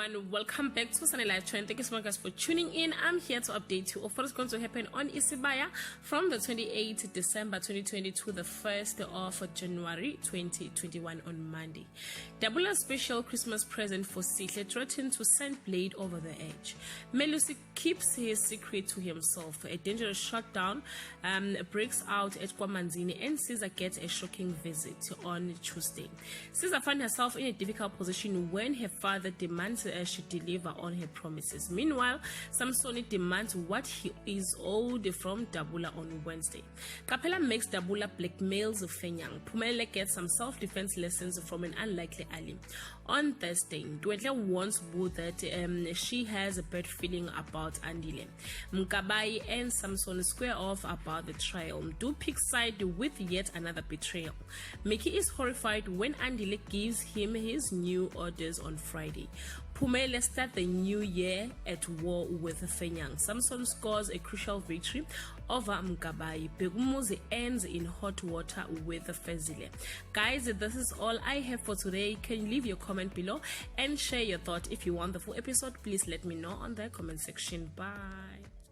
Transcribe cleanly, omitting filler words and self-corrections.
everyone, welcome back to Sunday Live Trend. Thank you so much guys for tuning in. I'm here to update you of what is going to happen on Isibaya from the 28th December 2020 to the 1st of January 2021 on Monday. Dabula's special Christmas present for Sihle threatened to send Blade over the edge. Melusi keeps his secret to himself. A dangerous shutdown breaks out at Kwamanzini and Caesar gets a shocking visit on Tuesday. Caesar finds herself in a difficult position when her father demands she deliver on her promises. Meanwhile, Samsoni demands what he is owed from Dabula on Wednesday. Kapela makes Dabula blackmails Fenyang. Pumele gets some self-defense lessons from an unlikely ally. On Thursday, Dwetla warns Boo that she has a bad feeling about Andile. Mkabai and Samson square off about the trial. Do pick side with yet another betrayal. Mickey is horrified when Andile gives him his new orders on Friday. Pumele start the new year at war with Fenyang. Samson scores a crucial victory over Mkabai. Begumuzi ends in hot water with Fezile. Guys, this is all I have for today. Can you leave your comment below and share your thought? If you want the full episode, please let me know on the comment section. Bye.